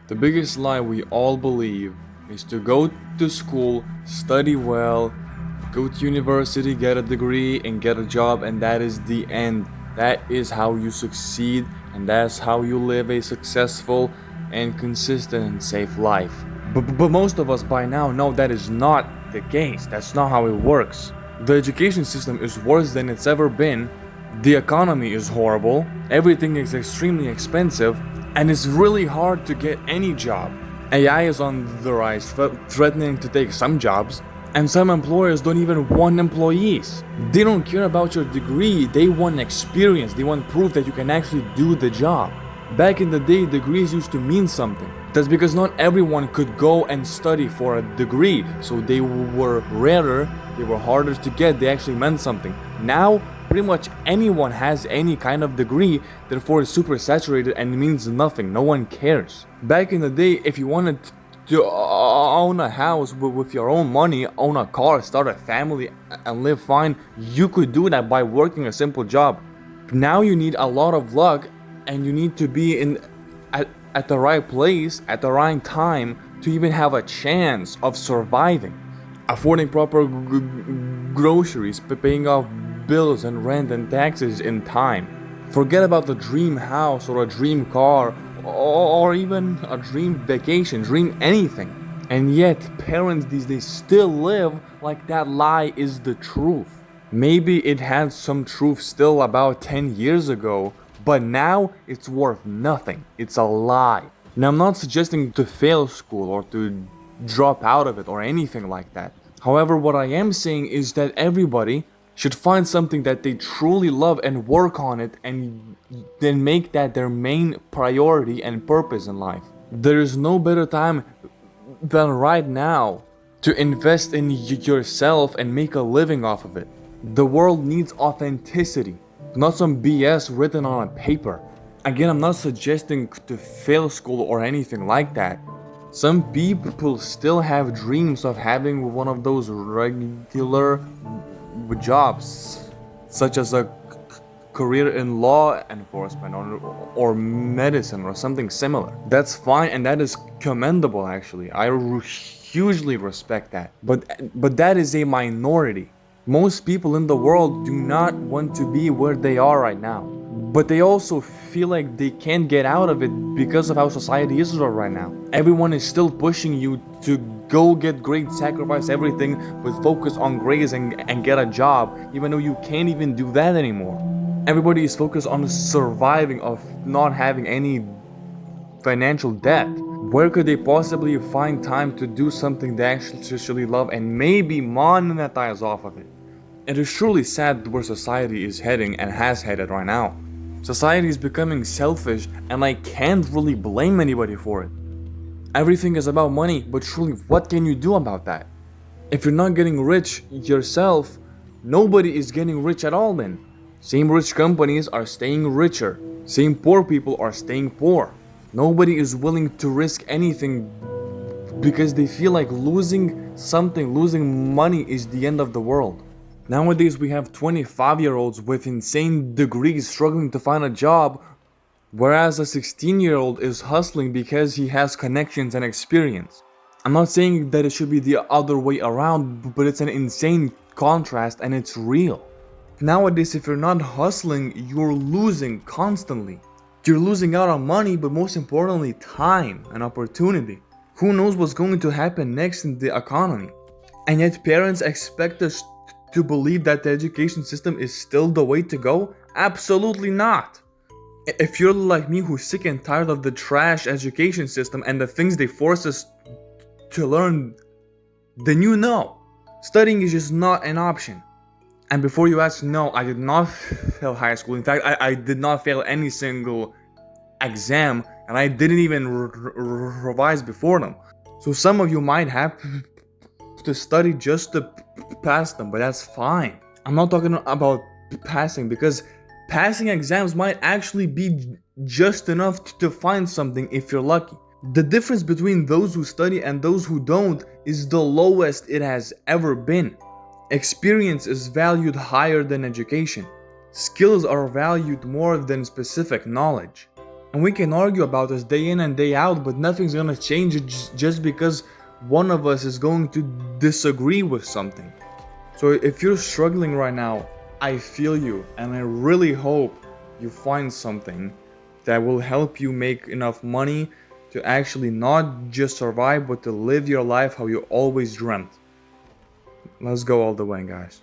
The biggest lie we all believe is to go to school, study well, go to university, get a degree, and get a job, and that is the end. That is how you succeed, and that's how you live a successful and consistent and safe life. But most of us by now know that is not the case. That's not how it works. The education system is worse than it's ever been. The economy is horrible. Everything is extremely expensive, and it's really hard to get any job. AI is on the rise, threatening to take some jobs, and some employers don't even want employees. They don't care about your degree, they want experience, they want proof that you can actually do the job. Back in the day, degrees used to mean something. That's because not everyone could go and study for a degree, so they were rarer, they were harder to get, they actually meant something. Now, pretty much anyone has any kind of degree, therefore it's super saturated and means nothing, no one cares. Back in the day, if you wanted to own a house with your own money, own a car, start a family, and live fine, you could do that by working a simple job. Now you need a lot of luck, and you need to be at the right place at the right time to even have a chance of surviving. Affording proper groceries, paying off bills and rent and taxes in time. Forget about the dream house or a dream car or even a dream vacation, dream anything. And yet parents these days still live like that lie is the truth. Maybe it had some truth still about 10 years ago, but now it's worth nothing. It's a lie. Now I'm not suggesting to fail school or to drop out of it or anything like that. However, what I am saying is that everybody should find something that they truly love and work on it and then make that their main priority and purpose in life. There is no better time than right now to invest in yourself and make a living off of it. The world needs authenticity, not some BS written on a paper. Again, I'm not suggesting to fail school or anything like that. Some people still have dreams of having one of those regular jobs, such as a career in law enforcement or medicine or something similar. That's fine, and that is commendable actually. I hugely respect that. But that is a minority. Most people in the world do not want to be where they are right now. But they also feel like they can't get out of it because of how society is right now. Everyone is still pushing you to go get grades, sacrifice everything, but focus on grades and get a job, even though you can't even do that anymore. Everybody is focused on surviving, of not having any financial debt. Where could they possibly find time to do something they actually love and maybe monetize off of it? It is truly sad where society is heading and has headed right now. Society is becoming selfish, and I can't really blame anybody for it. Everything is about money, but truly, what can you do about that? If you're not getting rich yourself, nobody is getting rich at all then. Same rich companies are staying richer. Same poor people are staying poor. Nobody is willing to risk anything because they feel like losing something, losing money is the end of the world. Nowadays we have 25-year-olds with insane degrees struggling to find a job, whereas a 16-year-old is hustling because he has connections and experience. I'm not saying that it should be the other way around, but it's an insane contrast and it's real. Nowadays, if you're not hustling, you're losing constantly. You're losing out on money, but most importantly, time and opportunity. Who knows what's going to happen next in the economy? And yet parents expect us to believe that the education system is still the way to go? Absolutely not. If you're like me who's sick and tired of the trash education system and the things they force us to learn, then you know. Studying is just not an option. And before you ask, no, I did not fail high school. In fact, I did not fail any single exam, and I didn't even revise before them. So some of you might have to study just to pass them, but that's fine. I'm not talking about passing, because passing exams might actually be just enough to find something if you're lucky. The difference between those who study and those who don't is the lowest it has ever been. Experience is valued higher than education. Skills are valued more than specific knowledge. And we can argue about this day in and day out, but nothing's gonna change it just because one of us is going to disagree with something. So if you're struggling right now, I feel you, and I really hope you find something that will help you make enough money to actually not just survive, but to live your life how you always dreamt. Let's go all the way, guys.